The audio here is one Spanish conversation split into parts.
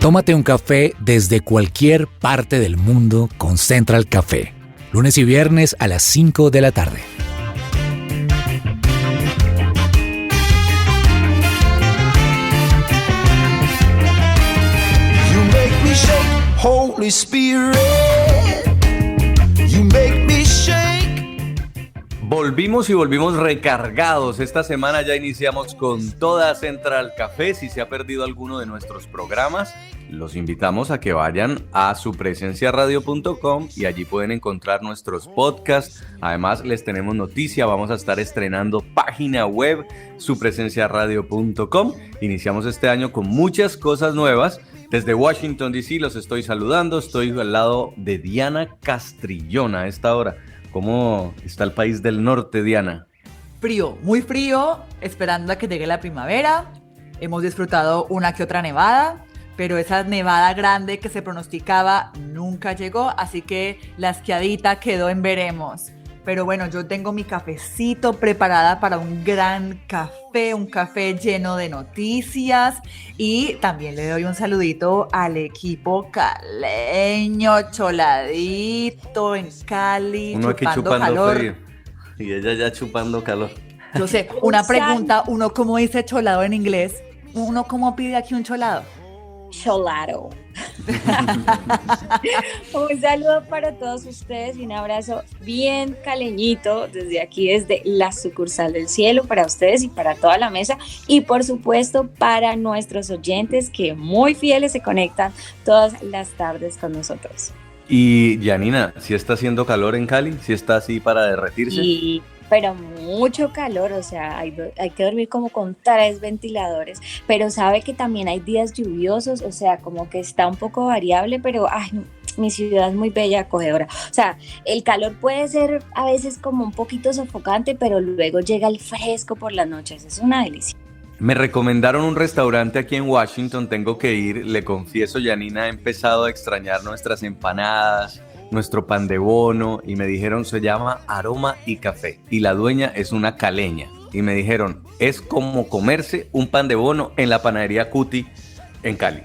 Tómate un café desde cualquier parte del mundo con Central Café. Lunes y viernes a las 5 de la tarde. You make me shake, Holy Spirit. You make me shake. Volvimos y volvimos recargados. Esta semana ya iniciamos con toda Central Café. Si se ha perdido alguno de nuestros programas, los invitamos a que vayan a supresenciaradio.com y allí pueden encontrar nuestros podcasts. Además, les tenemos noticia, vamos a estar estrenando página web, supresenciaradio.com. Iniciamos este año con muchas cosas nuevas. Desde Washington, D.C. los estoy saludando. Estoy al lado de Diana Castrillón a esta hora. ¿Cómo está el país del norte, Diana? Frío, muy frío, esperando a que llegue la primavera. Hemos disfrutado una que otra nevada, pero esa nevada grande que se pronosticaba nunca llegó, así que la esquiadita quedó en veremos. Pero bueno, yo tengo mi cafecito preparada para un gran café, un café lleno de noticias, y también le doy un saludito al equipo caleño, choladito en Cali, Uno aquí chupando chupando calor. frío y ella ya chupando calor. Yo sé, una pregunta, ¿uno cómo dice cholado en inglés? ¿Uno cómo pide aquí un cholado? Cholado. Un saludo para todos ustedes y un abrazo bien caleñito desde aquí, desde la sucursal del cielo, para ustedes y para toda la mesa, y por supuesto para nuestros oyentes que muy fieles se conectan todas las tardes con nosotros. Y Janina, ¿sí está haciendo calor en Cali? ¿Sí está así para derretirse? Pero mucho calor, o sea, hay que dormir como con 3 ventiladores, pero sabe que también hay días lluviosos, o sea, como que está un poco variable, pero ay, mi ciudad es muy bella, acogedora. O sea, el calor puede ser a veces como un poquito sofocante, pero luego llega el fresco por las noches, es una delicia. Me recomendaron un restaurante aquí en Washington, tengo que ir, le confieso, Janina, he empezado a extrañar nuestras empanadas, nuestro pan de bono, y me dijeron se llama Aroma y Café y la dueña es una caleña y me dijeron es como comerse un pan de bono en la panadería Cuti en Cali.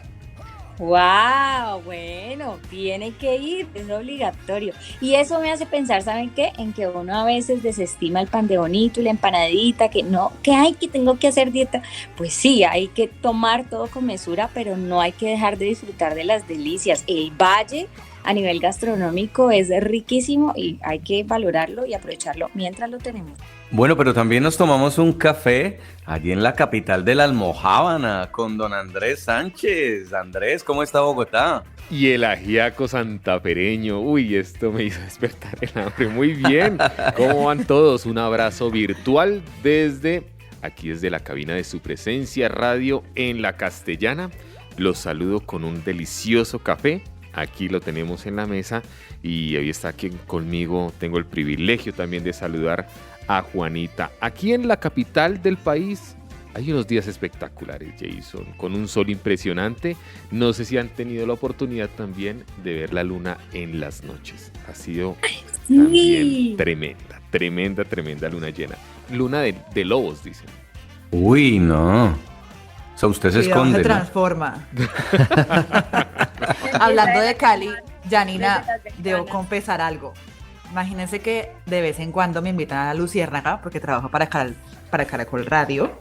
¡Wow! Bueno, tiene que ir, es obligatorio. Y eso me hace pensar, ¿saben qué? En que uno a veces desestima el pan de bonito y la empanadita, que no, que hay que tengo que hacer dieta. Pues sí, hay que tomar todo con mesura, pero no hay que dejar de disfrutar de las delicias. El valle a nivel gastronómico es riquísimo y hay que valorarlo y aprovecharlo mientras lo tenemos. Bueno, pero también nos tomamos un café allí en la capital de la Almojábana con don Andrés Sánchez. Andrés, ¿cómo está Bogotá? Y el ajiaco santafereño. Uy, esto me hizo despertar el hambre. Muy bien. ¿Cómo van todos? Un abrazo virtual desde la cabina de Su Presencia Radio en La Castellana. Los saludo con un delicioso café. Aquí lo tenemos en la mesa y hoy está aquí conmigo. Tengo el privilegio también de saludar a Juanita. Aquí en la capital del país hay unos días espectaculares, Jason, con un sol impresionante. No sé si han tenido la oportunidad también de ver la luna en las noches. Ha sido también tremenda luna llena. Luna de lobos, dicen. Uy, no. O sea, usted se esconde, Se ¿no? transforma. Hablando de Cali, Janina, debo confesar algo. Imagínense que de vez en cuando me invitan a la Luciérnaga, porque trabajo para Caracol Radio.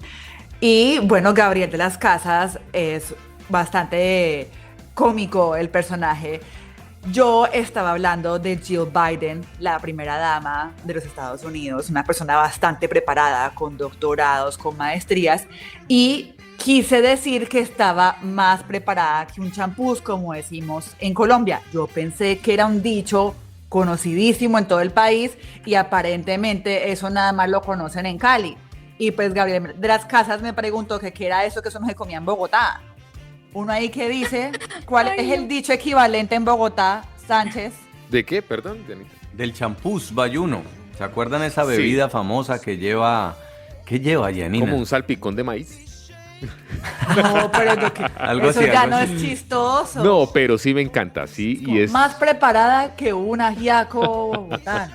Y bueno, Gabriel de las Casas es bastante cómico el personaje. Yo estaba hablando de Jill Biden, la primera dama de los Estados Unidos, una persona bastante preparada, con doctorados, con maestrías, y quise decir que estaba más preparada que un champús, como decimos en Colombia. Yo pensé que era un dicho conocidísimo en todo el país y aparentemente eso nada más lo conocen en Cali. Y pues Gabriel de las Casas me preguntó que qué era eso, que eso no se comía en Bogotá. Uno ahí que dice, ¿cuál es el dicho equivalente en Bogotá, Sánchez? ¿De qué? Perdón, Janita. Del champús bayuno. ¿Se acuerdan esa bebida famosa que lleva... ¿Qué lleva, Janina? Como un salpicón de maíz. No, pero Algo eso así, ya algo no así. es chistoso. No, pero sí me encanta, sí. Y es más preparada que un ajiaco bogotano.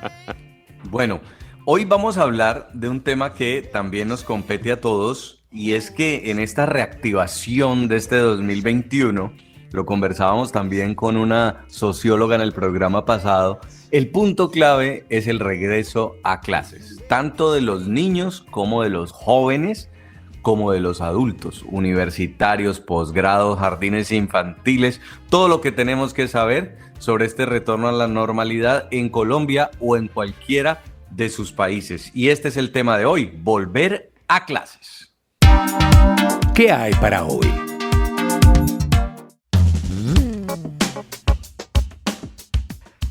Bueno, hoy vamos a hablar de un tema que también nos compete a todos, y es que en esta reactivación de este 2021 lo conversábamos también con una socióloga en el programa pasado, el punto clave es el regreso a clases, tanto de los niños como de los jóvenes, como de los adultos, universitarios, posgrados, jardines infantiles, todo lo que tenemos que saber sobre este retorno a la normalidad en Colombia o en cualquiera de sus países. Y este es el tema de hoy, volver a clases. ¿Qué hay para hoy?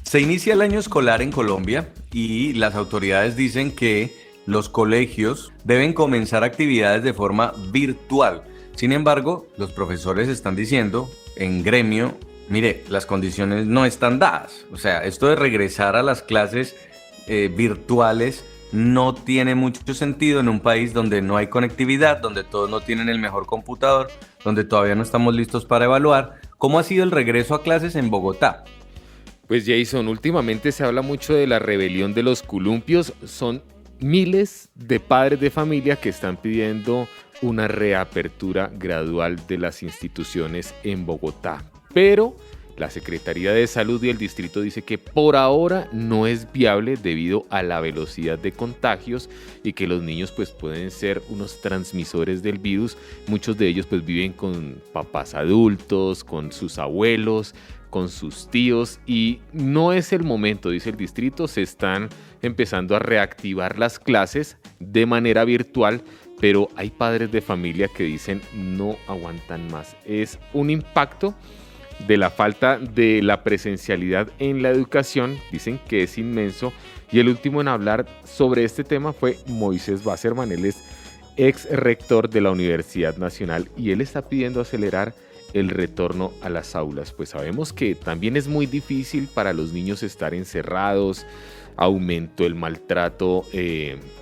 Se inicia el año escolar en Colombia y las autoridades dicen que los colegios deben comenzar actividades de forma virtual. Sin embargo, los profesores están diciendo en gremio, mire, las condiciones no están dadas. O sea, esto de regresar a las clases virtuales no tiene mucho sentido en un país donde no hay conectividad, donde todos no tienen el mejor computador, donde todavía no estamos listos para evaluar. ¿Cómo ha sido el regreso a clases en Bogotá? Pues Jason, últimamente se habla mucho de la rebelión de los columpios. Son miles de padres de familia que están pidiendo una reapertura gradual de las instituciones en Bogotá. Pero la Secretaría de Salud y el distrito dice que por ahora no es viable debido a la velocidad de contagios y que los niños pues pueden ser unos transmisores del virus. Muchos de ellos pues viven con papás adultos, con sus abuelos, con sus tíos y no es el momento, dice el distrito. Se están empezando a reactivar las clases de manera virtual, pero hay padres de familia que dicen no aguantan más. Es un impacto de la falta de la presencialidad en la educación, dicen que es inmenso, y el último en hablar sobre este tema fue Moisés Wasserman. Él es ex rector de la Universidad Nacional y él está pidiendo acelerar el retorno a las aulas, pues sabemos que también es muy difícil para los niños estar encerrados, aumentó el maltrato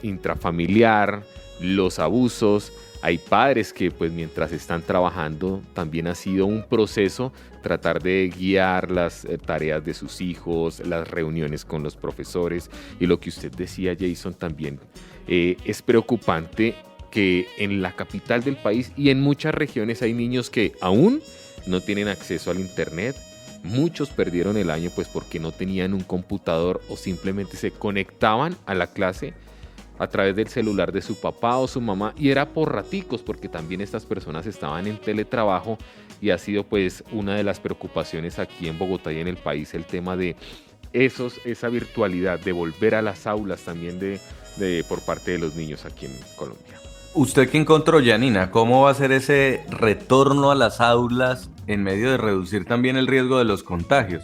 intrafamiliar, los abusos. Hay padres que pues mientras están trabajando también ha sido un proceso tratar de guiar las tareas de sus hijos, las reuniones con los profesores, y lo que usted decía, Jason, también es preocupante que en la capital del país y en muchas regiones hay niños que aún no tienen acceso al internet. Muchos perdieron el año pues porque no tenían un computador o simplemente se conectaban a la clase a través del celular de su papá o su mamá, y era por raticos porque también estas personas estaban en teletrabajo, y ha sido pues una de las preocupaciones aquí en Bogotá y en el país el tema de esa virtualidad, de volver a las aulas también por parte de los niños aquí en Colombia. ¿Usted qué encontró, Janina? ¿Cómo va a ser ese retorno a las aulas en medio de reducir también el riesgo de los contagios?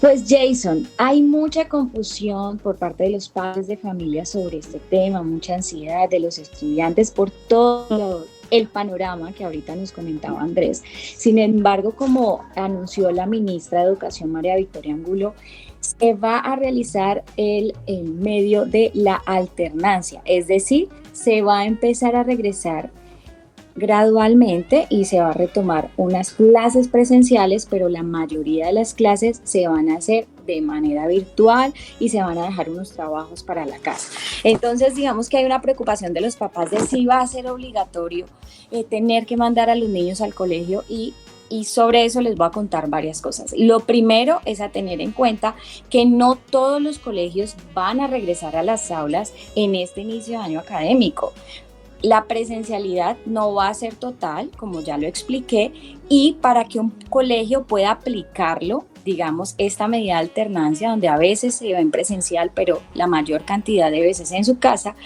Pues Jason, hay mucha confusión por parte de los padres de familia sobre este tema, mucha ansiedad de los estudiantes por todo el panorama que ahorita nos comentaba Andrés. Sin embargo, como anunció la ministra de Educación, María Victoria Angulo, se va a realizar el medio de la alternancia, es decir, se va a empezar a regresar gradualmente y se va a retomar unas clases presenciales, pero la mayoría de las clases se van a hacer de manera virtual y se van a dejar unos trabajos para la casa. Entonces, digamos que hay una preocupación de los papás de si va a ser obligatorio tener que mandar a los niños al colegio, y sobre eso les voy a contar varias cosas. Lo primero es a tener en cuenta que no todos los colegios van a regresar a las aulas en este inicio de año académico. La presencialidad no va a ser total, como ya lo expliqué, y para que un colegio pueda aplicarlo, digamos, esta medida de alternancia, donde a veces se va en presencial, pero la mayor cantidad de veces en su casa,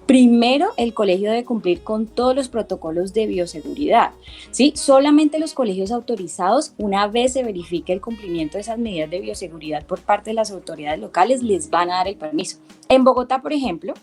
primero el colegio debe cumplir con todos los protocolos de bioseguridad, ¿sí? Solamente los colegios autorizados, una vez se verifique el cumplimiento de esas medidas de bioseguridad por parte de las autoridades locales, les van a dar el permiso. En Bogotá, por ejemplo,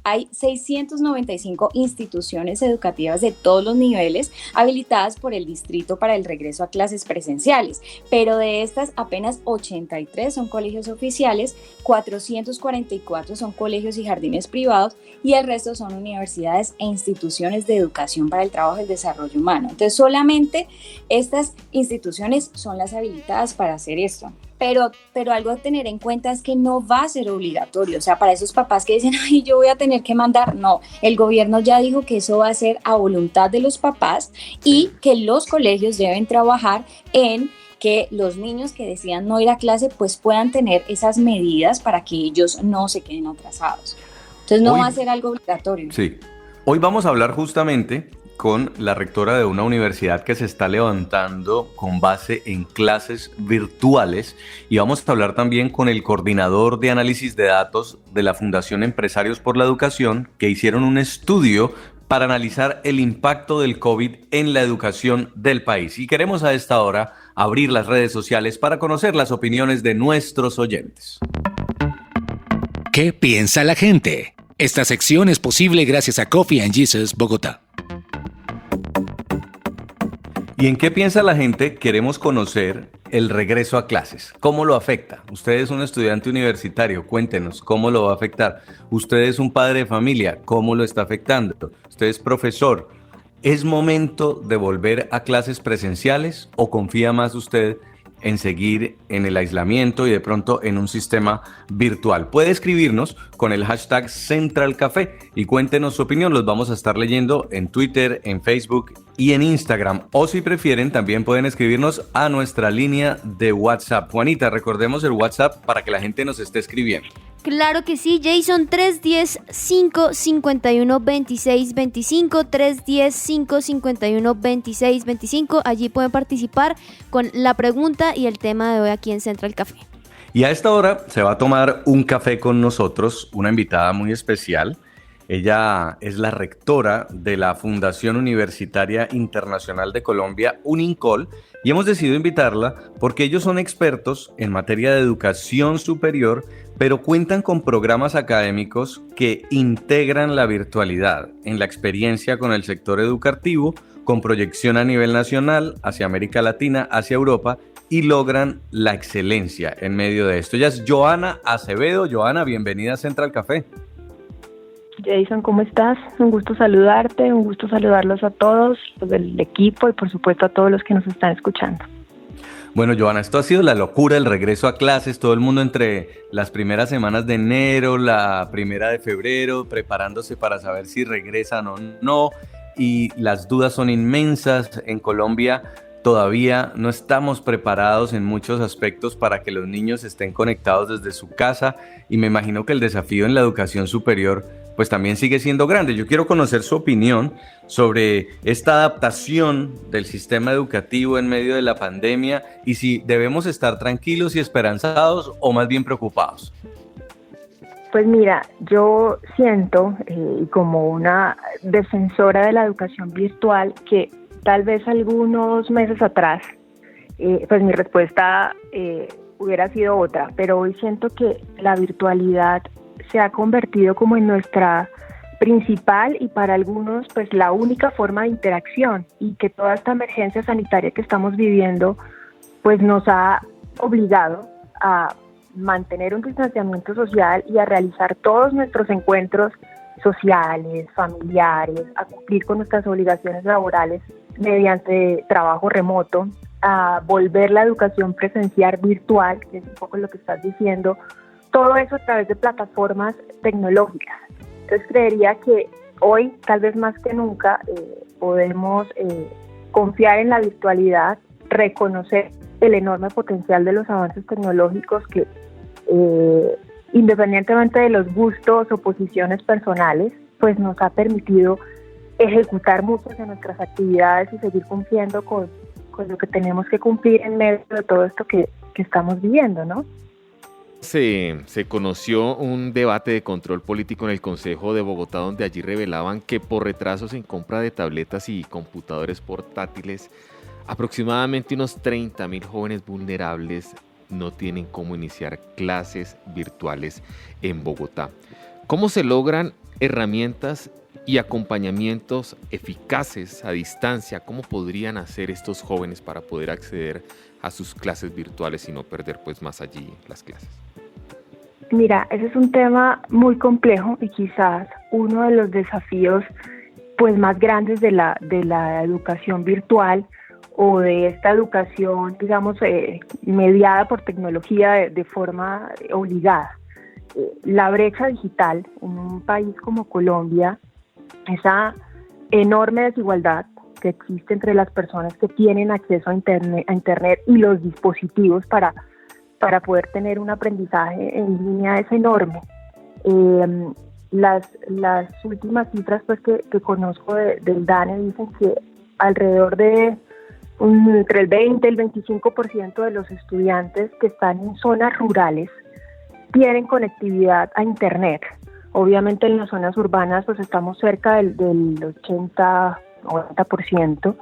hay 695 instituciones educativas de todos los niveles habilitadas por el distrito para el regreso a clases presenciales, pero de estas apenas 83 son colegios oficiales, 444 son colegios y jardines privados y el resto son universidades e instituciones de educación para el trabajo y el desarrollo humano. Entonces solamente estas instituciones son las habilitadas para hacer esto. pero algo a tener en cuenta es que no va a ser obligatorio, o sea, para esos papás que dicen, ay, yo voy a tener que mandar, no, el gobierno ya dijo que eso va a ser a voluntad de los papás y que los colegios deben trabajar en que los niños que decidan no ir a clase pues puedan tener esas medidas para que ellos no se queden atrasados. Entonces no va a ser algo obligatorio. Sí, hoy vamos a hablar justamente con la rectora de una universidad que se está levantando con base en clases virtuales y vamos a hablar también con el coordinador de análisis de datos de la Fundación Empresarios por la Educación, que hicieron un estudio para analizar el impacto del COVID en la educación del país. Y queremos a esta hora abrir las redes sociales para conocer las opiniones de nuestros oyentes. ¿Qué piensa la gente? Esta sección es posible gracias a Coffee and Jesus Bogotá. ¿Y en qué piensa la gente? Queremos conocer el regreso a clases. ¿Cómo lo afecta? Usted es un estudiante universitario, cuéntenos cómo lo va a afectar. Usted es un padre de familia, ¿cómo lo está afectando? Usted es profesor. ¿Es momento de volver a clases presenciales o confía más usted en seguir en el aislamiento y de pronto en un sistema virtual? Puede escribirnos con el hashtag #CentralCafé y cuéntenos su opinión. Los vamos a estar leyendo en Twitter, en Facebook y en Instagram. O si prefieren, también pueden escribirnos a nuestra línea de WhatsApp. Juanita, recordemos el WhatsApp para que la gente nos esté escribiendo. Claro que sí, Jason, 310-551-2625, 310-551-2625. Allí pueden participar con la pregunta y el tema de hoy aquí en Central Café. Y a esta hora se va a tomar un café con nosotros, una invitada muy especial. Ella es la rectora de la Fundación Universitaria Internacional de Colombia, UNINCOL, y hemos decidido invitarla porque ellos son expertos en materia de educación superior, pero cuentan con programas académicos que integran la virtualidad en la experiencia con el sector educativo, con proyección a nivel nacional, hacia América Latina, hacia Europa, y logran la excelencia en medio de esto. Ella es Joana Acevedo. Joana, bienvenida a Central Café. Jason, ¿cómo estás? Un gusto saludarte, un gusto saludarlos a todos, los del equipo y por supuesto a todos los que nos están escuchando. Bueno, Joana, esto ha sido la locura, el regreso a clases, todo el mundo entre las primeras semanas de enero, la primera de febrero, preparándose para saber si regresan o no, y las dudas son inmensas. En Colombia todavía no estamos preparados en muchos aspectos para que los niños estén conectados desde su casa, y me imagino que el desafío en la educación superior pues también sigue siendo grande. Yo quiero conocer su opinión sobre esta adaptación del sistema educativo en medio de la pandemia y si debemos estar tranquilos y esperanzados o más bien preocupados. Pues mira, yo siento, como una defensora de la educación virtual, que tal vez algunos meses atrás, pues mi respuesta hubiera sido otra, pero hoy siento que la virtualidad se ha convertido como en nuestra principal y para algunos pues la única forma de interacción, y que toda esta emergencia sanitaria que estamos viviendo pues nos ha obligado a mantener un distanciamiento social y a realizar todos nuestros encuentros sociales, familiares, a cumplir con nuestras obligaciones laborales mediante trabajo remoto, a volver la educación presencial virtual, que es un poco lo que estás diciendo. Todo eso a través de plataformas tecnológicas. Entonces creería que hoy, tal vez más que nunca, podemos confiar en la virtualidad, reconocer el enorme potencial de los avances tecnológicos que, independientemente de los gustos o posiciones personales, pues nos ha permitido ejecutar muchas de nuestras actividades y seguir cumpliendo con lo que tenemos que cumplir en medio de todo esto que estamos viviendo, ¿no? Se conoció un debate de control político en el Consejo de Bogotá, donde allí revelaban que por retrasos en compra de tabletas y computadores portátiles, aproximadamente unos 30.000 jóvenes vulnerables no tienen cómo iniciar clases virtuales en Bogotá. ¿Cómo se logran herramientas y acompañamientos eficaces a distancia? ¿Cómo podrían hacer estos jóvenes para poder acceder a sus clases virtuales y no perder pues más allí las clases? Mira, ese es un tema muy complejo y quizás uno de los desafíos pues más grandes de la educación virtual, o de esta educación, digamos, mediada por tecnología de forma obligada. La brecha digital en un país como Colombia, esa enorme desigualdad que existe entre las personas que tienen acceso a internet y los dispositivos para poder tener un aprendizaje en línea es enorme. Las últimas cifras pues, que conozco del DANE dicen que alrededor de entre el 20 y el 25% de los estudiantes que están en zonas rurales tienen conectividad a internet. Obviamente en las zonas urbanas pues estamos cerca del 80-90%,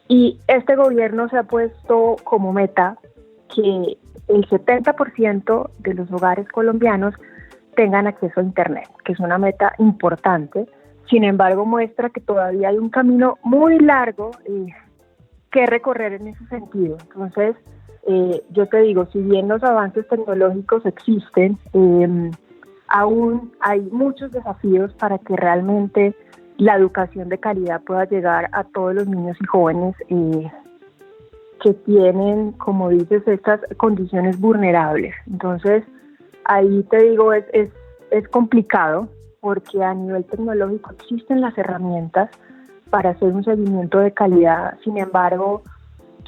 y este gobierno se ha puesto como meta que el 70% de los hogares colombianos tengan acceso a internet, que es una meta importante. Sin embargo, muestra que todavía hay un camino muy largo que recorrer en ese sentido. Entonces, yo te digo, si bien los avances tecnológicos existen, aún hay muchos desafíos para que realmente la educación de calidad pueda llegar a todos los niños y jóvenes que tienen, como dices, estas condiciones vulnerables. Entonces, ahí te digo, es complicado, porque a nivel tecnológico existen las herramientas para hacer un seguimiento de calidad. Sin embargo,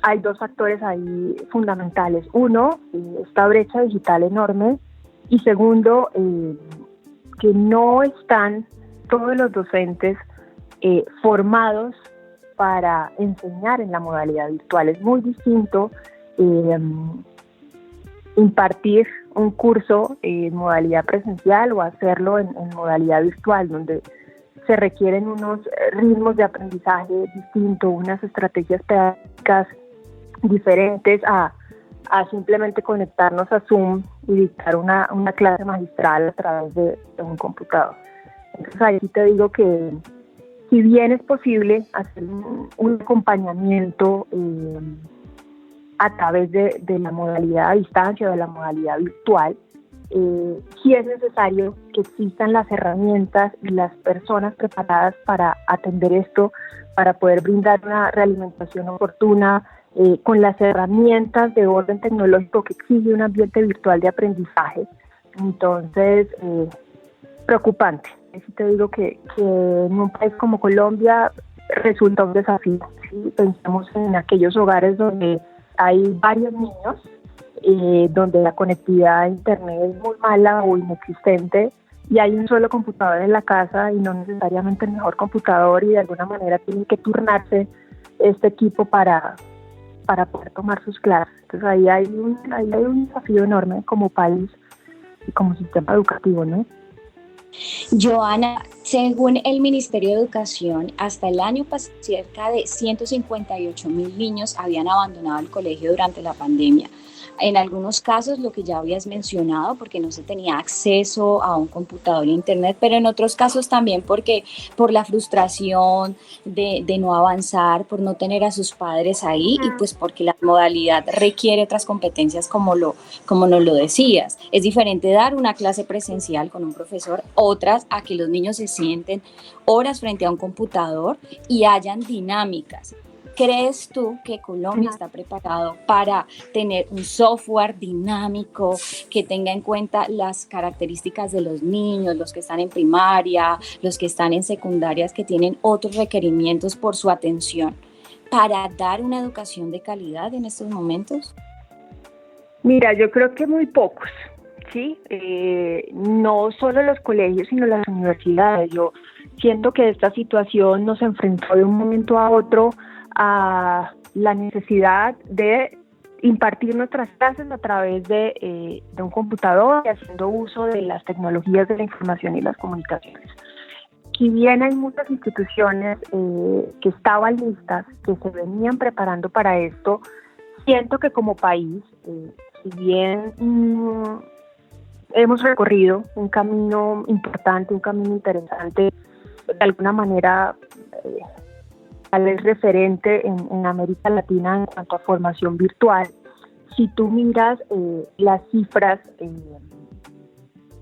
hay dos factores ahí fundamentales. Uno, esta brecha digital enorme, y segundo, que no están todos los docentes formados para enseñar en la modalidad virtual. Es muy distinto impartir un curso en modalidad presencial o hacerlo en modalidad virtual, donde se requieren unos ritmos de aprendizaje distintos, unas estrategias pedagógicas diferentes a simplemente conectarnos a Zoom y dictar una clase magistral a través de un computador. Entonces ahí te digo que si bien es posible hacer un acompañamiento a través de la modalidad a distancia o de la modalidad virtual, sí es necesario que existan las herramientas y las personas preparadas para atender esto, para poder brindar una realimentación oportuna, con las herramientas de orden tecnológico que exige un ambiente virtual de aprendizaje. Entonces, preocupante. Así te digo que en un país como Colombia resulta un desafío. ¿Sí? Pensamos en aquellos hogares donde hay varios niños, donde la conectividad a internet es muy mala o inexistente, y hay un solo computador en la casa y no necesariamente el mejor computador, y de alguna manera tienen que turnarse este equipo para poder tomar sus clases. Entonces ahí hay un desafío enorme como país y como sistema educativo, ¿no? Joana, según el Ministerio de Educación, hasta el año pasado cerca de 158.000 niños habían abandonado el colegio durante la pandemia. En algunos casos, lo que ya habías mencionado, porque no se tenía acceso a un computador e internet, pero en otros casos también porque por la frustración de no avanzar, por no tener a sus padres ahí, y pues porque la modalidad requiere otras competencias como nos lo decías. Es diferente dar una clase presencial con un profesor, otras a que los niños se sienten horas frente a un computador y hayan dinámicas. ¿Crees tú que Colombia está preparado para tener un software dinámico que tenga en cuenta las características de los niños, los que están en primaria, los que están en secundarias, que tienen otros requerimientos por su atención, para dar una educación de calidad en estos momentos? Mira, yo creo que muy pocos, ¿sí? No solo los colegios, sino las universidades. Yo siento que esta situación nos enfrentó de un momento a otro a la necesidad de impartir nuestras clases a través de un computador y haciendo uso de las tecnologías de la información y las comunicaciones. Si bien hay muchas instituciones que estaban listas, que se venían preparando para esto, siento que como país, si bien hemos recorrido un camino importante, un camino interesante, de alguna manera tal vez referente en América Latina en cuanto a formación virtual. Si tú miras las cifras,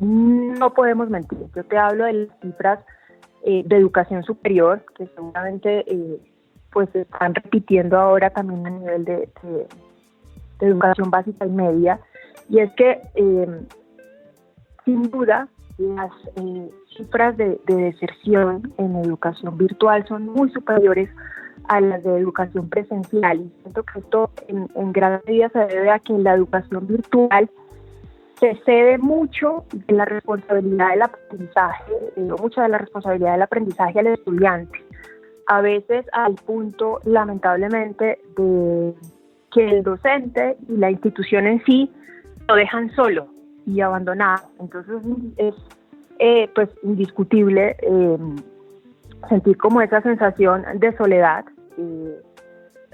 no podemos mentir. Yo te hablo de las cifras de educación superior, que seguramente pues se están repitiendo ahora también a nivel de educación básica y media, y es que sin duda las cifras de deserción en educación virtual son muy superiores a las de educación presencial, y siento que esto en gran medida se debe a que en la educación virtual se cede mucho de la responsabilidad del aprendizaje, mucha de la responsabilidad del aprendizaje al estudiante, a veces al punto, lamentablemente, de que el docente y la institución en sí lo dejan solo y abandonado. Entonces es pues indiscutible sentir como esa sensación de soledad,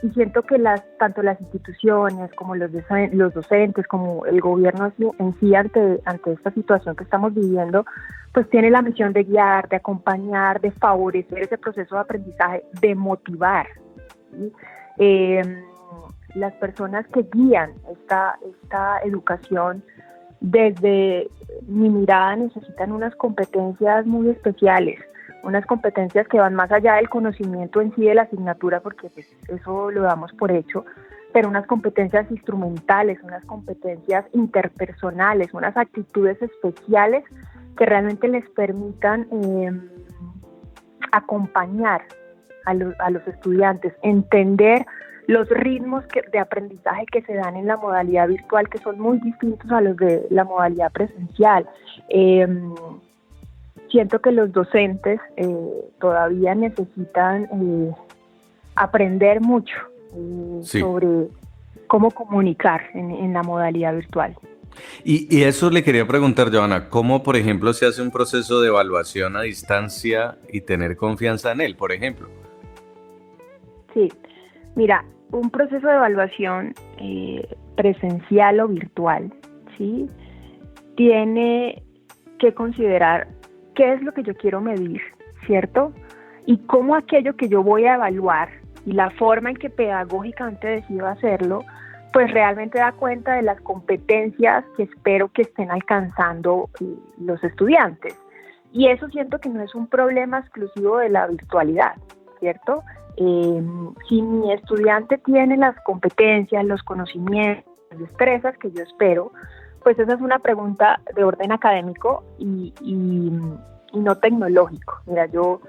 y siento que tanto las instituciones como los docentes, como el gobierno en sí ante esta situación que estamos viviendo, pues tiene la misión de guiar, de acompañar, de favorecer ese proceso de aprendizaje, de motivar, ¿sí? Las personas que guían esta educación, desde mi mirada, necesitan unas competencias muy especiales, unas competencias que van más allá del conocimiento en sí de la asignatura, porque pues, eso lo damos por hecho, pero unas competencias instrumentales, unas competencias interpersonales, unas actitudes especiales que realmente les permitan acompañar a los estudiantes, entender los ritmos de aprendizaje que se dan en la modalidad virtual, que son muy distintos a los de la modalidad presencial. Siento que los docentes todavía necesitan aprender mucho sobre cómo comunicar en la modalidad virtual. Y eso le quería preguntar, Johanna, ¿cómo, por ejemplo, se hace un proceso de evaluación a distancia y tener confianza en él, por ejemplo? Sí, mira, un proceso de evaluación presencial o virtual, ¿sí? Tiene que considerar qué es lo que yo quiero medir, ¿cierto? Y cómo aquello que yo voy a evaluar y la forma en que pedagógicamente decido hacerlo, pues realmente da cuenta de las competencias que espero que estén alcanzando los estudiantes. Y eso siento que no es un problema exclusivo de la virtualidad, ¿cierto? Si mi estudiante tiene las competencias, los conocimientos, las destrezas que yo espero, pues esa es una pregunta de orden académico y no tecnológico. Mira, yo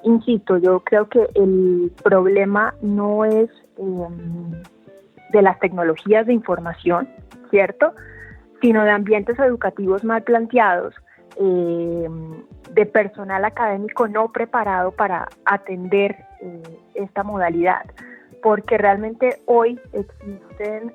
insisto, yo creo que el problema no es de las tecnologías de información, ¿cierto?, sino de ambientes educativos mal planteados, de personal académico no preparado para atender esta modalidad, porque realmente hoy existen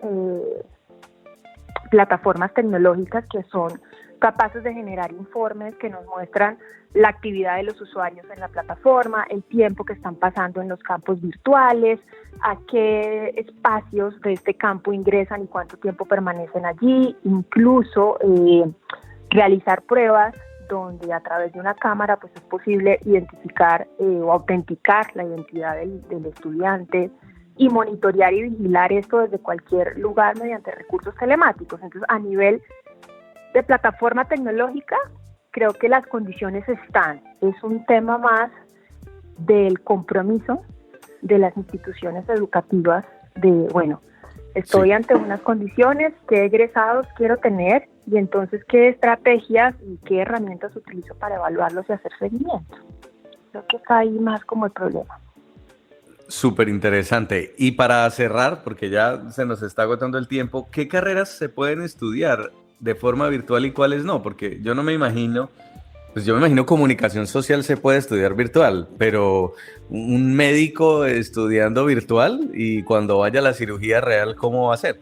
plataformas tecnológicas que son capaces de generar informes que nos muestran la actividad de los usuarios en la plataforma, el tiempo que están pasando en los campos virtuales, a qué espacios de este campo ingresan y cuánto tiempo permanecen allí, incluso realizar pruebas donde a través de una cámara pues es posible identificar o autenticar la identidad del estudiante y monitorear y vigilar esto desde cualquier lugar mediante recursos telemáticos. Entonces, a nivel de plataforma tecnológica, creo que las condiciones están. Es un tema más del compromiso de las instituciones educativas de, bueno, estoy ante unas condiciones, qué egresados quiero tener y entonces qué estrategias y qué herramientas utilizo para evaluarlos y hacer seguimiento. Creo que está ahí más como el problema. Súper interesante. Y para cerrar, porque ya se nos está agotando el tiempo, ¿qué carreras se pueden estudiar de forma virtual y cuáles no? Porque yo no me imagino, pues yo me imagino comunicación social se puede estudiar virtual, pero un médico estudiando virtual y cuando vaya a la cirugía real, ¿cómo va a ser?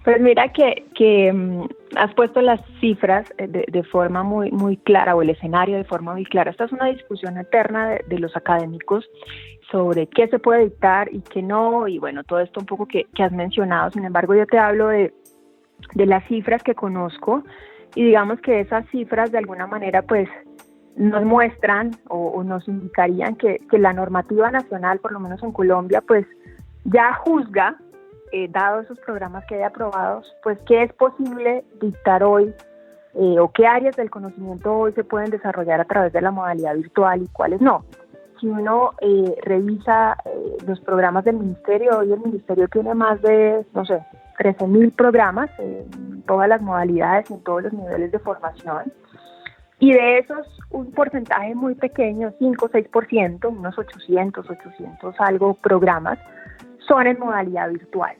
Pues mira que has puesto las cifras de forma muy clara, o el escenario de forma muy clara. Esta es una discusión eterna de los académicos sobre qué se puede dictar y qué no, y bueno, todo esto un poco que has mencionado. Sin embargo, yo te hablo de las cifras que conozco, y digamos que esas cifras de alguna manera pues nos muestran o nos indicarían que la normativa nacional, por lo menos en Colombia, pues ya juzga, dado esos programas que hay aprobados, pues qué es posible dictar hoy o qué áreas del conocimiento hoy se pueden desarrollar a través de la modalidad virtual y cuáles no. si uno revisa los programas del ministerio, hoy el ministerio tiene más de, 13.000 programas en todas las modalidades, en todos los niveles de formación. Y de esos, un porcentaje muy pequeño, 5 o 6%, unos 800 algo programas, son en modalidad virtual,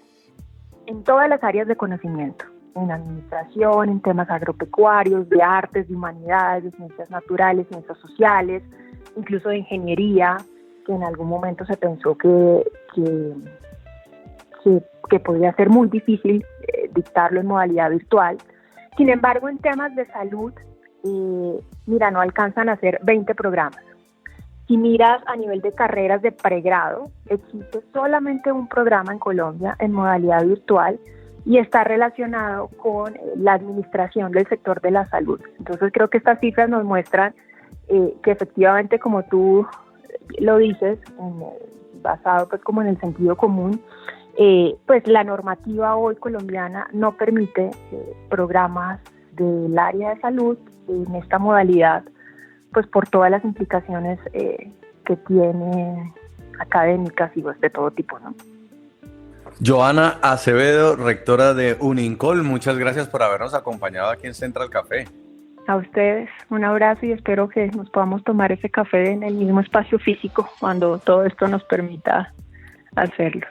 en todas las áreas de conocimiento, en administración, en temas agropecuarios, de artes, de humanidades, de ciencias naturales, ciencias sociales, incluso de ingeniería, que en algún momento se pensó que podría ser muy difícil dictarlo en modalidad virtual. Sin embargo, en temas de salud, no alcanzan a ser 20 programas. Si miras a nivel de carreras de pregrado, existe solamente un programa en Colombia en modalidad virtual y está relacionado con la administración del sector de la salud. Entonces creo que estas cifras nos muestran que efectivamente, como tú lo dices, basado pues como en el sentido común, pues la normativa hoy colombiana no permite programas del área de salud en esta modalidad, pues por todas las implicaciones que tiene académicas y pues de todo tipo, ¿no? Joana Acevedo, rectora de Unincol, muchas gracias por habernos acompañado aquí en Central Café. A ustedes un abrazo y espero que nos podamos tomar ese café en el mismo espacio físico cuando todo esto nos permita hacerlo.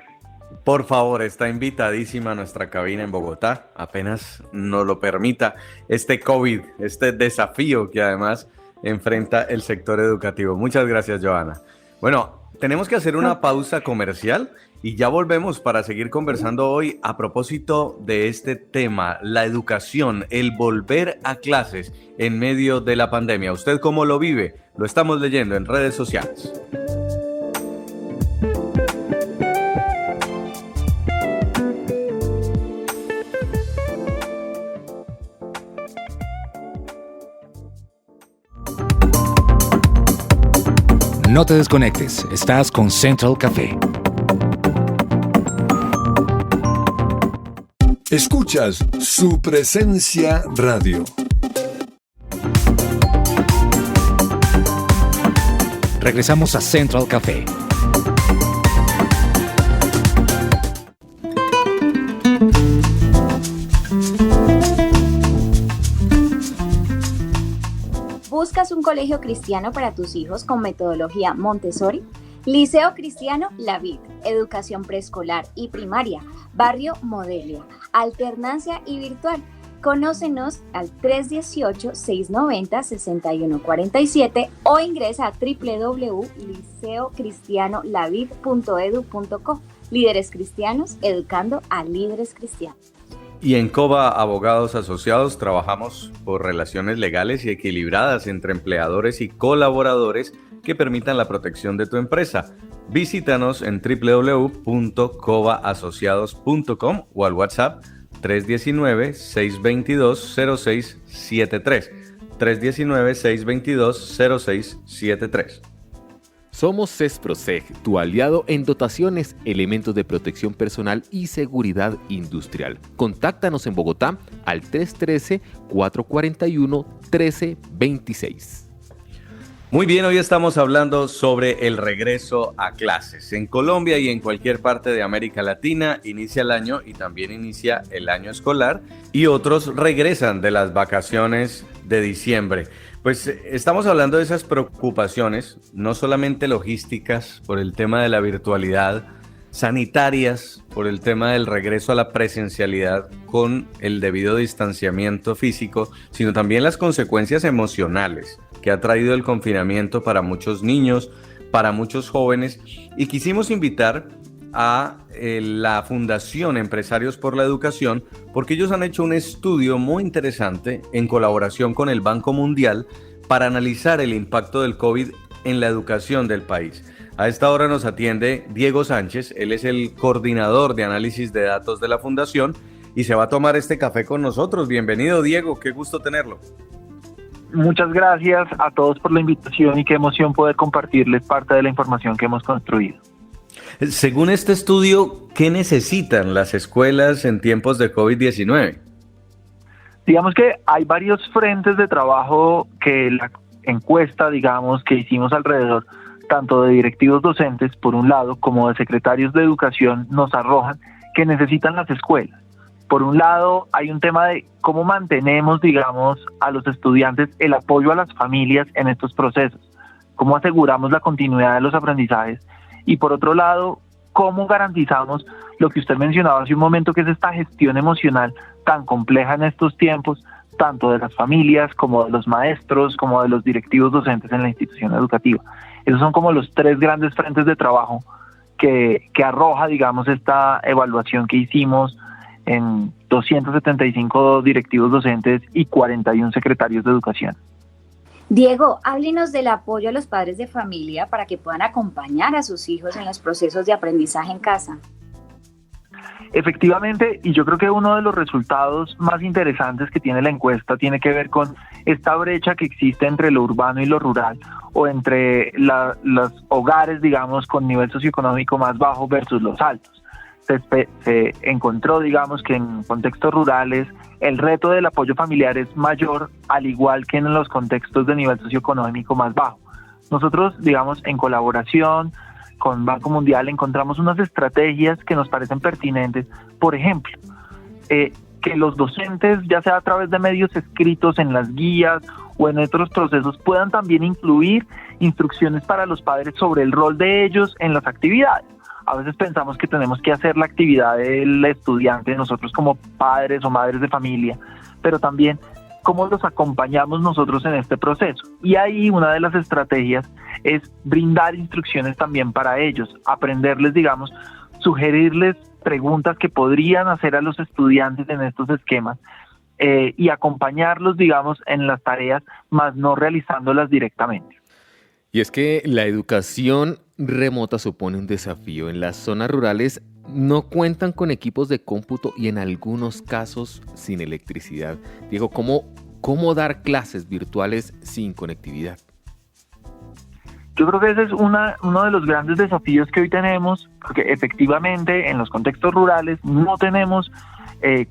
Por favor, está invitadísima a nuestra cabina en Bogotá, apenas nos lo permita este COVID, este desafío que además enfrenta el sector educativo. Muchas gracias, Joana. Bueno, tenemos que hacer una pausa comercial y ya volvemos para seguir conversando hoy a propósito de este tema, la educación, el volver a clases en medio de la pandemia. ¿Usted cómo lo vive? Lo estamos leyendo en redes sociales. No te desconectes, estás con Central Café. Escuchas su presencia radio. Regresamos a Central Café. ¿Buscas un colegio cristiano para tus hijos con metodología Montessori? Liceo Cristiano La Vid, educación preescolar y primaria, barrio Modelia, alternancia y virtual. Conócenos al 318-690-6147 o ingresa a www.liceocristianolavid.edu.co. Líderes cristianos educando a líderes cristianos. Y en COBA Abogados Asociados trabajamos por relaciones legales y equilibradas entre empleadores y colaboradores que permitan la protección de tu empresa. Visítanos en www.cobaasociados.com o al WhatsApp 319-622-0673. 319-622-0673. Somos CESPROSEG, tu aliado en dotaciones, elementos de protección personal y seguridad industrial. Contáctanos en Bogotá al 313-441-1326. Muy bien, hoy estamos hablando sobre el regreso a clases. En Colombia y en cualquier parte de América Latina inicia el año y también inicia el año escolar y otros regresan de las vacaciones de diciembre. Pues estamos hablando de esas preocupaciones, no solamente logísticas por el tema de la virtualidad, sanitarias por el tema del regreso a la presencialidad con el debido distanciamiento físico, sino también las consecuencias emocionales que ha traído el confinamiento para muchos niños, para muchos jóvenes, y quisimos invitar a la Fundación Empresarios por la Educación porque ellos han hecho un estudio muy interesante en colaboración con el Banco Mundial para analizar el impacto del COVID en la educación del país. A esta hora nos atiende Diego Sánchez, él es el coordinador de análisis de datos de la Fundación y se va a tomar este café con nosotros. Bienvenido, Diego, qué gusto tenerlo. Muchas gracias a todos por la invitación y qué emoción poder compartirles parte de la información que hemos construido. Según este estudio, ¿qué necesitan las escuelas en tiempos de COVID-19? Digamos que hay varios frentes de trabajo que la encuesta, digamos, que hicimos alrededor tanto de directivos docentes, por un lado, como de secretarios de educación, nos arrojan que necesitan las escuelas. Por un lado, hay un tema de cómo mantenemos, digamos, a los estudiantes el apoyo a las familias en estos procesos, cómo aseguramos la continuidad de los aprendizajes, y por otro lado, cómo garantizamos lo que usted mencionaba hace un momento, que es esta gestión emocional tan compleja en estos tiempos, tanto de las familias como de los maestros, como de los directivos docentes en la institución educativa. Esos son como los 3 grandes frentes de trabajo que arroja, digamos, esta evaluación que hicimos en 275 directivos docentes y 41 secretarios de educación. Diego, háblenos del apoyo a los padres de familia para que puedan acompañar a sus hijos en los procesos de aprendizaje en casa. Efectivamente, y yo creo que uno de los resultados más interesantes que tiene la encuesta tiene que ver con esta brecha que existe entre lo urbano y lo rural, o entre los hogares, digamos, con nivel socioeconómico más bajo versus los altos. Se encontró, digamos, que en contextos rurales el reto del apoyo familiar es mayor, al igual que en los contextos de nivel socioeconómico más bajo. Nosotros, digamos, en colaboración con Banco Mundial, encontramos unas estrategias que nos parecen pertinentes. Por ejemplo, que los docentes, ya sea a través de medios escritos en las guías o en otros procesos, puedan también incluir instrucciones para los padres sobre el rol de ellos en las actividades. A veces pensamos que tenemos que hacer la actividad del estudiante nosotros como padres o madres de familia, pero también cómo los acompañamos nosotros en este proceso. Y ahí una de las estrategias es brindar instrucciones también para ellos, aprenderles, digamos, sugerirles preguntas que podrían hacer a los estudiantes en estos esquemas, y acompañarlos, digamos, en las tareas, más no realizándolas directamente. Y es que la educación remota supone un desafío. En las zonas rurales no cuentan con equipos de cómputo y en algunos casos sin electricidad. Diego, ¿cómo dar clases virtuales sin conectividad? Yo creo que ese es uno de los grandes desafíos que hoy tenemos, porque efectivamente en los contextos rurales no tenemos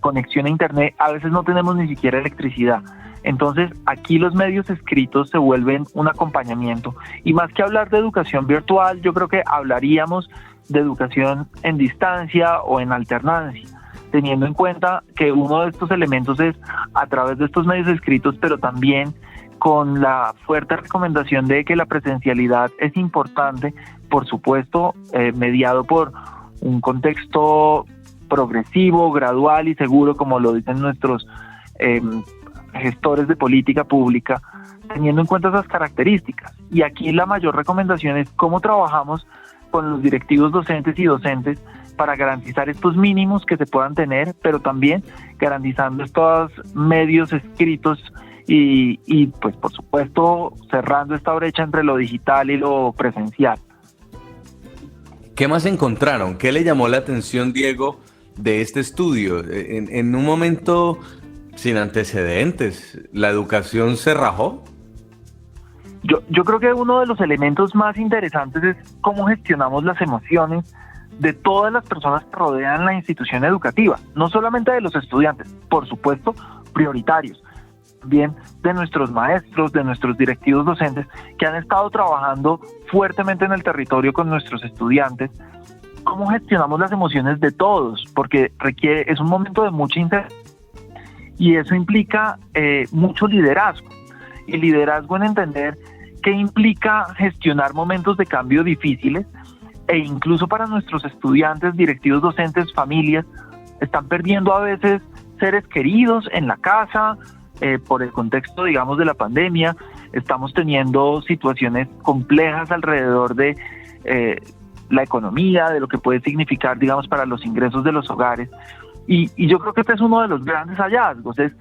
conexión a internet, a veces no tenemos ni siquiera electricidad. Entonces aquí los medios escritos se vuelven un acompañamiento, y más que hablar de educación virtual, yo creo que hablaríamos de educación en distancia o en alternancia, teniendo en cuenta que uno de estos elementos es a través de estos medios escritos, pero también con la fuerte recomendación de que la presencialidad es importante, por supuesto, mediado por un contexto progresivo, gradual y seguro, como lo dicen nuestros gestores de política pública, teniendo en cuenta esas características. Y aquí la mayor recomendación es cómo trabajamos con los directivos docentes y docentes para garantizar estos mínimos que se puedan tener, pero también garantizando estos medios escritos y pues por supuesto cerrando esta brecha entre lo digital y lo presencial. ¿Qué más encontraron? ¿Qué le llamó la atención, Diego, de este estudio? En un momento sin antecedentes, ¿la educación se rajó? Yo creo que uno de los elementos más interesantes es cómo gestionamos las emociones de todas las personas que rodean la institución educativa, no solamente de los estudiantes, por supuesto, prioritarios, también de nuestros maestros, de nuestros directivos docentes que han estado trabajando fuertemente en el territorio con nuestros estudiantes. Cómo gestionamos las emociones de todos, porque es un momento de mucha incertidumbre y eso implica mucho liderazgo, y liderazgo en entender qué implica gestionar momentos de cambio difíciles, e incluso para nuestros estudiantes, directivos docentes, familias, están perdiendo a veces seres queridos en la casa, por el contexto, digamos, de la pandemia. Estamos teniendo situaciones complejas alrededor de la economía, de lo que puede significar, digamos, para los ingresos de los hogares. Y yo creo que este es uno de los grandes hallazgos, es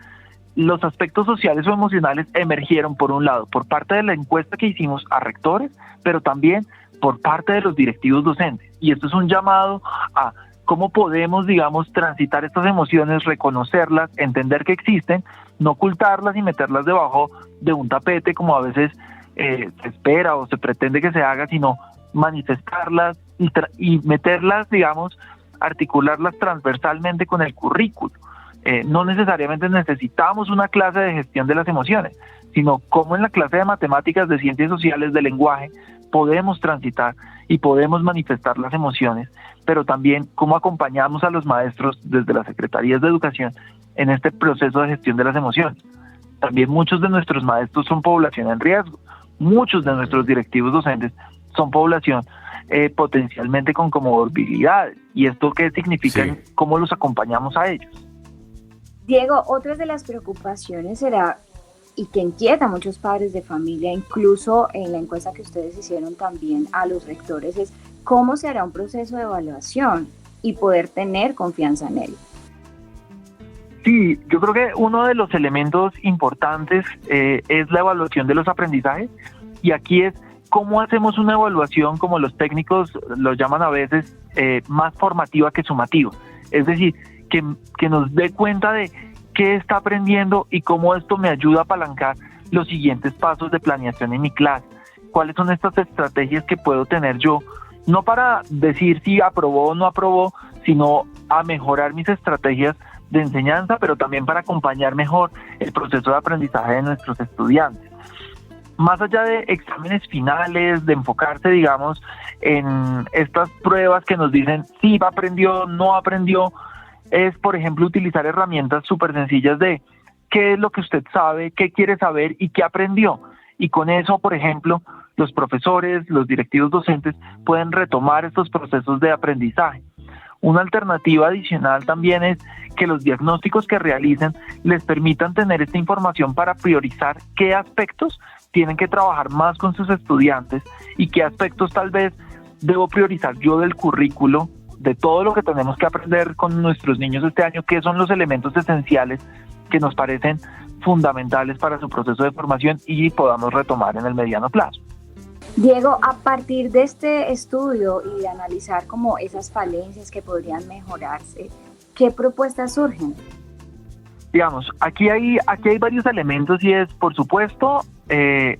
los aspectos sociales o emocionales emergieron, por un lado, por parte de la encuesta que hicimos a rectores, pero también por parte de los directivos docentes. Y esto es un llamado a cómo podemos, digamos, transitar estas emociones, reconocerlas, entender que existen, no ocultarlas y meterlas debajo de un tapete como a veces se espera o se pretende que se haga, sino manifestarlas y meterlas, digamos, articularlas transversalmente con el currículo. No necesariamente necesitamos una clase de gestión de las emociones, sino como en la clase de matemáticas, de ciencias sociales, de lenguaje, podemos transitar y podemos manifestar las emociones, pero también cómo acompañamos a los maestros desde las secretarías de educación en este proceso de gestión de las emociones. También muchos de nuestros maestros son población en riesgo, muchos de nuestros directivos docentes son población potencialmente con comorbilidades. ¿Y esto qué significa? Sí. ¿Cómo los acompañamos a ellos? Diego, otra de las preocupaciones será, y que inquieta a muchos padres de familia, incluso en la encuesta que ustedes hicieron también a los rectores, es cómo se hará un proceso de evaluación y poder tener confianza en él. Sí, yo creo que uno de los elementos importantes es la evaluación de los aprendizajes, y aquí es cómo hacemos una evaluación, como los técnicos lo llaman a veces, más formativa que sumativa. Es decir, que nos dé cuenta de qué está aprendiendo y cómo esto me ayuda a apalancar los siguientes pasos de planeación en mi clase. ¿Cuáles son estas estrategias que puedo tener yo? No para decir si aprobó o no aprobó, sino a mejorar mis estrategias de enseñanza, pero también para acompañar mejor el proceso de aprendizaje de nuestros estudiantes. Más allá de exámenes finales, de enfocarse, digamos, en estas pruebas que nos dicen si aprendió, no aprendió, es, por ejemplo, utilizar herramientas súper sencillas de qué es lo que usted sabe, qué quiere saber y qué aprendió. Y con eso, por ejemplo, los profesores, los directivos docentes pueden retomar estos procesos de aprendizaje. Una alternativa adicional también es que los diagnósticos que realicen les permitan tener esta información para priorizar qué aspectos tienen que trabajar más con sus estudiantes y qué aspectos tal vez debo priorizar yo del currículo, de todo lo que tenemos que aprender con nuestros niños este año, qué son los elementos esenciales que nos parecen fundamentales para su proceso de formación y podamos retomar en el mediano plazo. Diego, a partir de este estudio y de analizar como esas falencias que podrían mejorarse, ¿qué propuestas surgen? Digamos, aquí hay varios elementos y es, por supuesto,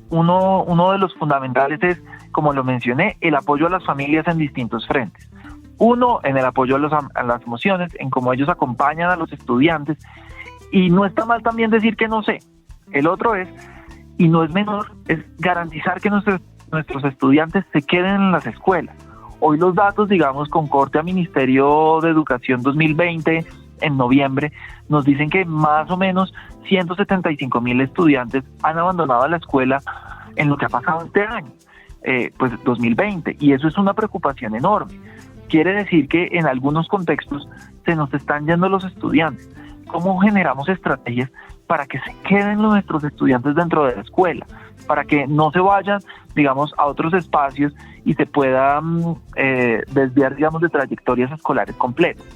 uno de los fundamentales es, como lo mencioné, el apoyo a las familias en distintos frentes. Uno, en el apoyo a las emociones, en cómo ellos acompañan a los estudiantes, y no está mal también decir que no sé. El otro es, y no es menor, es garantizar que nuestros estudiantes se queden en las escuelas. Hoy los datos, digamos, con corte a Ministerio de Educación 2020, en noviembre, nos dicen que más o menos 175,000 estudiantes han abandonado la escuela en lo que ha pasado este año, pues 2020, y eso es una preocupación enorme. Quiere decir que en algunos contextos se nos están yendo los estudiantes. ¿Cómo generamos estrategias para que se queden nuestros estudiantes dentro de la escuela? Para que no se vayan, digamos, a otros espacios y se puedan desviar, digamos, de trayectorias escolares completas.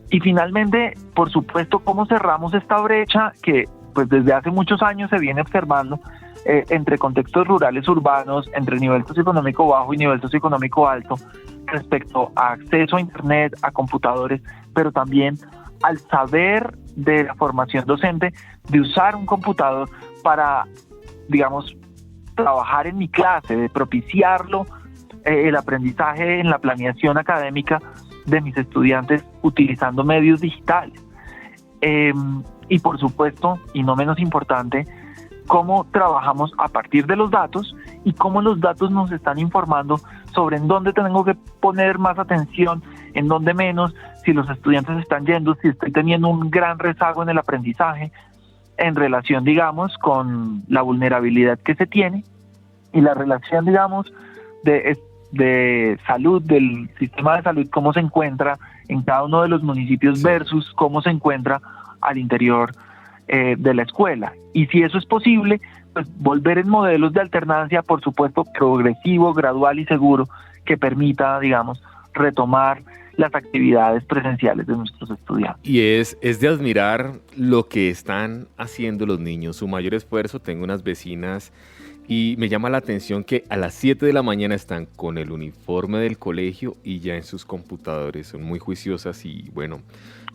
Y finalmente, por supuesto, ¿cómo cerramos esta brecha que pues desde hace muchos años se viene observando entre contextos rurales urbanos, entre nivel socioeconómico bajo y nivel socioeconómico alto, respecto a acceso a internet, a computadores, pero también al saber de la formación docente de usar un computador para, digamos, trabajar en mi clase, de propiciarlo, el aprendizaje en la planeación académica de mis estudiantes utilizando medios digitales. Y por supuesto, y no menos importante, cómo trabajamos a partir de los datos y cómo los datos nos están informando sobre en dónde tengo que poner más atención, en dónde menos, si los estudiantes están yendo, si estoy teniendo un gran rezago en el aprendizaje en relación, digamos, con la vulnerabilidad que se tiene y la relación, digamos, de salud, del sistema de salud, cómo se encuentra en cada uno de los municipios versus cómo se encuentra al interior de la escuela. Y si eso es posible, pues volver en modelos de alternancia, por supuesto, progresivo, gradual y seguro, que permita, digamos, retomar las actividades presenciales de nuestros estudiantes. Y es de admirar lo que están haciendo los niños, su mayor esfuerzo. Tengo unas vecinas y me llama la atención que a las 7 de la mañana están con el uniforme del colegio y ya en sus computadores. Son muy juiciosas y bueno,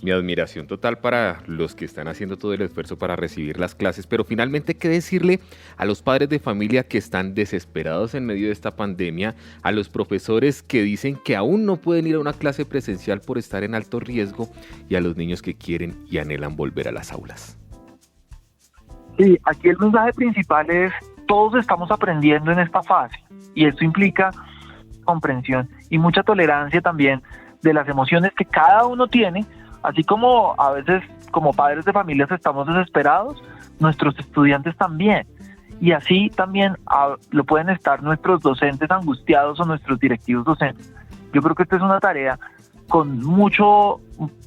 mi admiración total para los que están haciendo todo el esfuerzo para recibir las clases. Pero finalmente, ¿qué decirle a los padres de familia que están desesperados en medio de esta pandemia? A los profesores que dicen que aún no pueden ir a una clase presencial por estar en alto riesgo y a los niños que quieren y anhelan volver a las aulas. Sí, aquí el mensaje principal es todos estamos aprendiendo en esta fase y esto implica comprensión y mucha tolerancia también de las emociones que cada uno tiene, así como a veces como padres de familias estamos desesperados, nuestros estudiantes también. Y así también lo pueden estar nuestros docentes angustiados o nuestros directivos docentes. Yo creo que esta es una tarea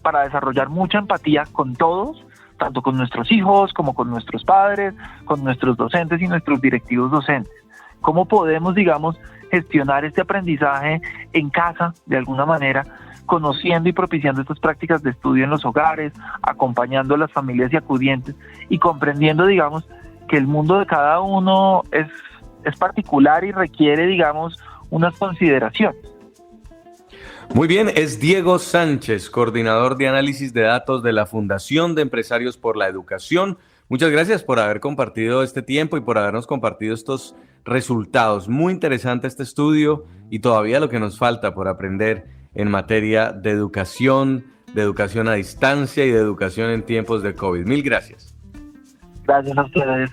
para desarrollar mucha empatía con todos, tanto con nuestros hijos como con nuestros padres, con nuestros docentes y nuestros directivos docentes. ¿Cómo podemos, digamos, gestionar este aprendizaje en casa de alguna manera, conociendo y propiciando estas prácticas de estudio en los hogares, acompañando a las familias y acudientes y comprendiendo, digamos, que el mundo de cada uno es particular y requiere, digamos, unas consideraciones? Muy bien, es Diego Sánchez, coordinador de análisis de datos de la Fundación de Empresarios por la Educación. Muchas gracias por haber compartido este tiempo y por habernos compartido estos resultados. Muy interesante este estudio y todavía lo que nos falta por aprender en materia de educación a distancia y de educación en tiempos de COVID. Mil gracias. Gracias a ustedes.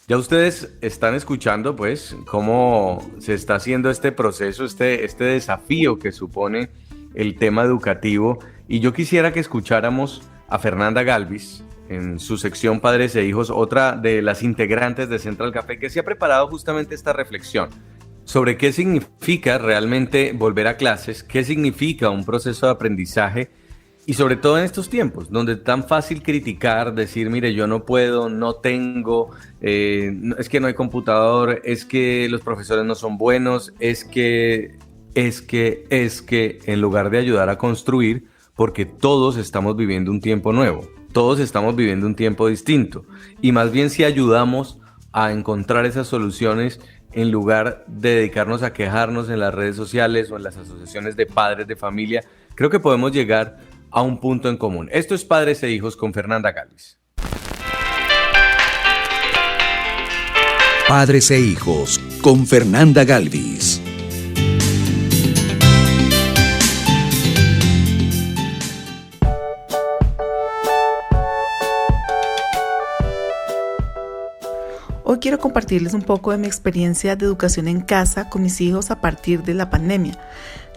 Ya ustedes están escuchando, pues, cómo se está haciendo este proceso, este desafío que supone el tema educativo. Y yo quisiera que escucháramos a Fernanda Galvis en su sección Padres e Hijos, otra de las integrantes de Central Café, que se ha preparado justamente esta reflexión sobre qué significa realmente volver a clases, qué significa un proceso de aprendizaje. Y sobre todo en estos tiempos, donde es tan fácil criticar, decir, mire, yo no puedo, no tengo, es que no hay computador, es que los profesores no son buenos, es que, en lugar de ayudar a construir, porque todos estamos viviendo un tiempo nuevo, todos estamos viviendo un tiempo distinto. Y más bien si ayudamos a encontrar esas soluciones, en lugar de dedicarnos a quejarnos en las redes sociales o en las asociaciones de padres de familia, creo que podemos llegar a un punto en común. Esto es Padres e Hijos con Fernanda Galvis. Padres e Hijos con Fernanda Galvis. Hoy quiero compartirles un poco de mi experiencia de educación en casa con mis hijos a partir de la pandemia.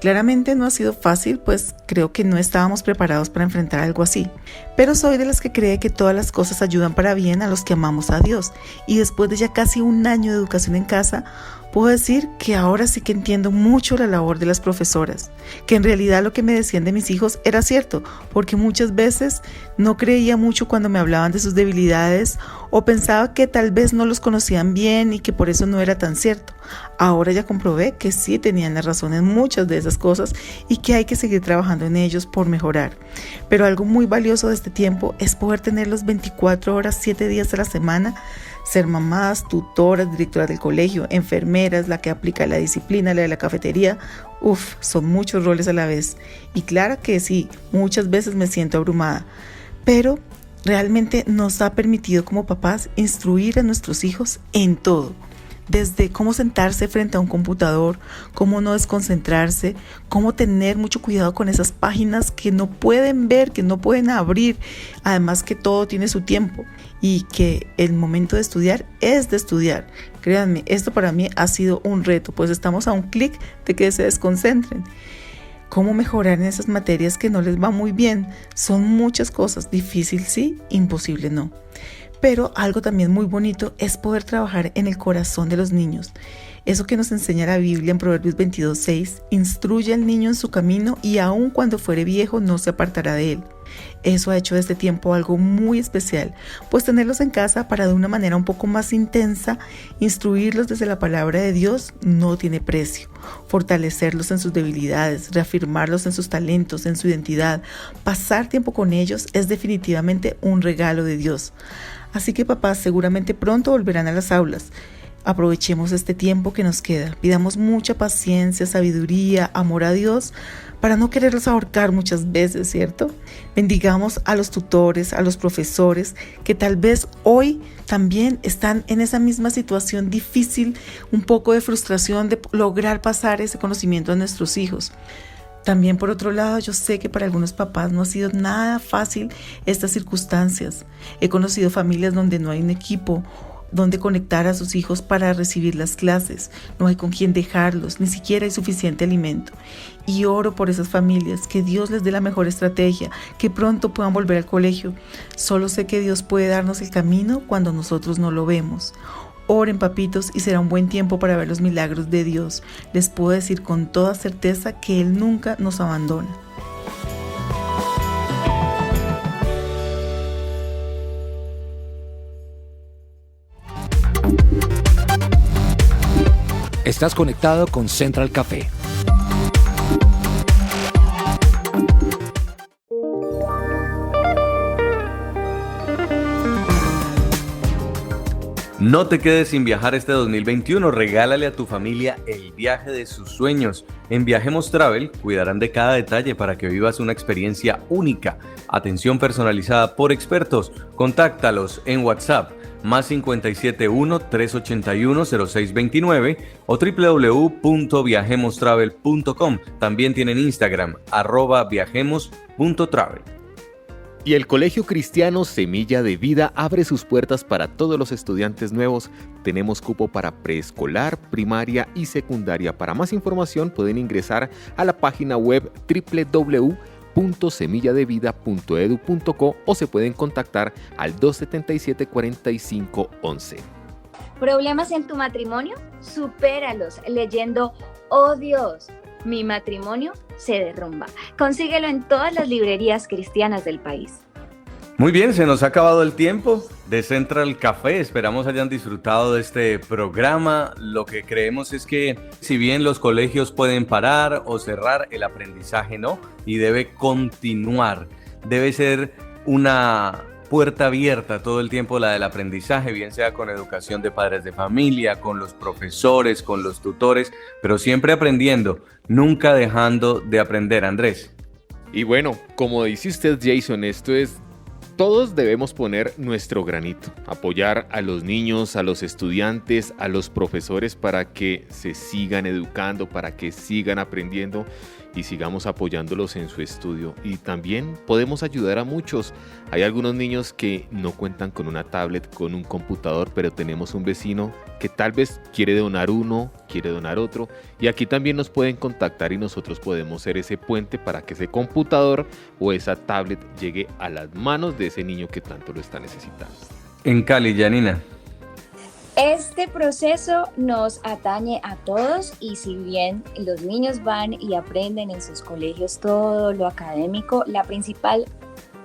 Claramente no ha sido fácil, pues creo que no estábamos preparados para enfrentar algo así. Pero soy de las que cree que todas las cosas ayudan para bien a los que amamos a Dios. Y después de ya casi un año de educación en casa, puedo decir que ahora sí que entiendo mucho la labor de las profesoras. Que en realidad lo que me decían de mis hijos era cierto, porque muchas veces no creía mucho cuando me hablaban de sus debilidades o pensaba que tal vez no los conocían bien y que por eso no era tan cierto. Ahora ya comprobé que sí tenían la razón en muchas de esas cosas y que hay que seguir trabajando en ellos por mejorar. Pero algo muy valioso de este tiempo es poder tenerlos 24 horas, 7 días a la semana, ser mamás, tutoras, directoras del colegio, enfermeras, la que aplica la disciplina, la de la cafetería. Son muchos roles a la vez. Y claro que sí, muchas veces me siento abrumada, pero realmente nos ha permitido como papás instruir a nuestros hijos en todo. Desde cómo sentarse frente a un computador, cómo no desconcentrarse, cómo tener mucho cuidado con esas páginas que no pueden ver, que no pueden abrir. Además que todo tiene su tiempo y que el momento de estudiar es de estudiar. Créanme, esto para mí ha sido un reto, pues estamos a un clic de que se desconcentren. ¿Cómo mejorar en esas materias que no les va muy bien? Son muchas cosas, difícil sí, imposible no. Pero algo también muy bonito es poder trabajar en el corazón de los niños. Eso que nos enseña la Biblia en Proverbios 22:6, instruye al niño en su camino y aun cuando fuere viejo no se apartará de él. Eso ha hecho de este tiempo algo muy especial, pues tenerlos en casa para de una manera un poco más intensa, instruirlos desde la palabra de Dios no tiene precio. Fortalecerlos en sus debilidades, reafirmarlos en sus talentos, en su identidad, pasar tiempo con ellos es definitivamente un regalo de Dios. Así que papás seguramente pronto volverán a las aulas. Aprovechemos este tiempo que nos queda, pidamos mucha paciencia, sabiduría, amor a Dios para no quererlos ahorcar muchas veces, ¿cierto? Bendigamos a los tutores, a los profesores que tal vez hoy también están en esa misma situación difícil, un poco de frustración de lograr pasar ese conocimiento a nuestros hijos. También por otro lado, yo sé que para algunos papás no ha sido nada fácil estas circunstancias. He conocido familias donde no hay un equipo dónde conectar a sus hijos para recibir las clases, no hay con quién dejarlos, ni siquiera hay suficiente alimento. Y oro por esas familias, que Dios les dé la mejor estrategia, que pronto puedan volver al colegio. Solo sé que Dios puede darnos el camino cuando nosotros no lo vemos. Oren, papitos, y será un buen tiempo para ver los milagros de Dios. Les puedo decir con toda certeza que Él nunca nos abandona. Estás conectado con Central Café. No te quedes sin viajar este 2021, regálale a tu familia el viaje de sus sueños. En Viajemos Travel cuidarán de cada detalle para que vivas una experiencia única. Atención personalizada por expertos. Contáctalos en WhatsApp más 571-381-0629 o www.viajemostravel.com. También tienen Instagram, @viajemos.travel. Y el Colegio Cristiano Semilla de Vida abre sus puertas para todos los estudiantes nuevos. Tenemos cupo para preescolar, primaria y secundaria. Para más información pueden ingresar a la página web www.semilladevida.edu.co o se pueden contactar al 277-4511. ¿Problemas en tu matrimonio? Supéralos leyendo Oh Dios, mi matrimonio se derrumba. Consíguelo en todas las librerías cristianas del país. Muy bien, se nos ha acabado el tiempo de Central Café. Esperamos hayan disfrutado de este programa. Lo que creemos es que si bien los colegios pueden parar o cerrar, el aprendizaje no, y debe continuar. Debe ser una puerta abierta todo el tiempo la del aprendizaje, bien sea con educación de padres de familia, con los profesores, con los tutores, pero siempre aprendiendo, nunca dejando de aprender, Andrés. Y bueno, como dice usted, Jason, todos debemos poner nuestro granito, apoyar a los niños, a los estudiantes, a los profesores para que se sigan educando, para que sigan aprendiendo y sigamos apoyándolos en su estudio. Y también podemos ayudar a muchos. Hay algunos niños que no cuentan con una tablet, con un computador, pero tenemos un vecino que tal vez quiere donar uno, quiere donar otro. Y aquí también nos pueden contactar y nosotros podemos ser ese puente para que ese computador o esa tablet llegue a las manos de ese niño que tanto lo está necesitando. En Cali, Janina. Este proceso nos atañe a todos y si bien los niños van y aprenden en sus colegios todo lo académico, la principal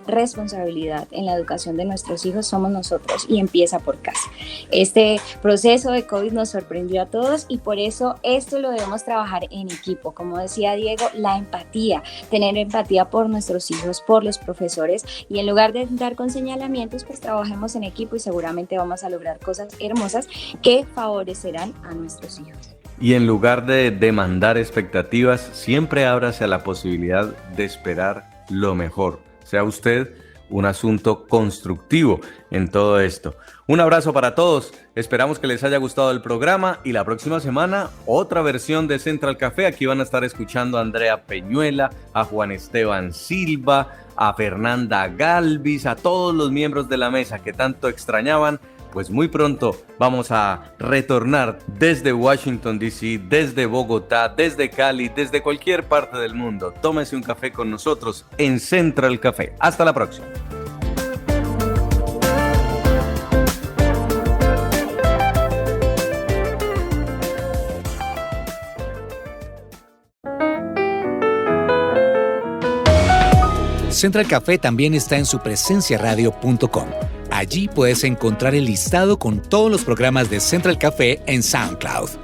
responsabilidad en la educación de nuestros hijos somos nosotros y empieza por casa. Este proceso de COVID nos sorprendió a todos y por eso esto lo debemos trabajar en equipo. Como decía Diego, la empatía, tener empatía por nuestros hijos, por los profesores y en lugar de dar con señalamientos, pues trabajemos en equipo y seguramente vamos a lograr cosas hermosas que favorecerán a nuestros hijos. Y en lugar de demandar expectativas, siempre ábrase a la posibilidad de esperar lo mejor. Sea usted un asunto constructivo en todo esto. Un abrazo para todos, esperamos que les haya gustado el programa y la próxima semana otra versión de Central Café. Aquí van a estar escuchando a Andrea Peñuela, a Juan Esteban Silva, a Fernanda Galvis, a todos los miembros de la mesa que tanto extrañaban. Pues muy pronto vamos a retornar desde Washington, D.C., desde Bogotá, desde Cali, desde cualquier parte del mundo. Tómese un café con nosotros en Central Café. Hasta la próxima. Central Café también está en supresenciaradio.com. Allí puedes encontrar el listado con todos los programas de Central Café en SoundCloud.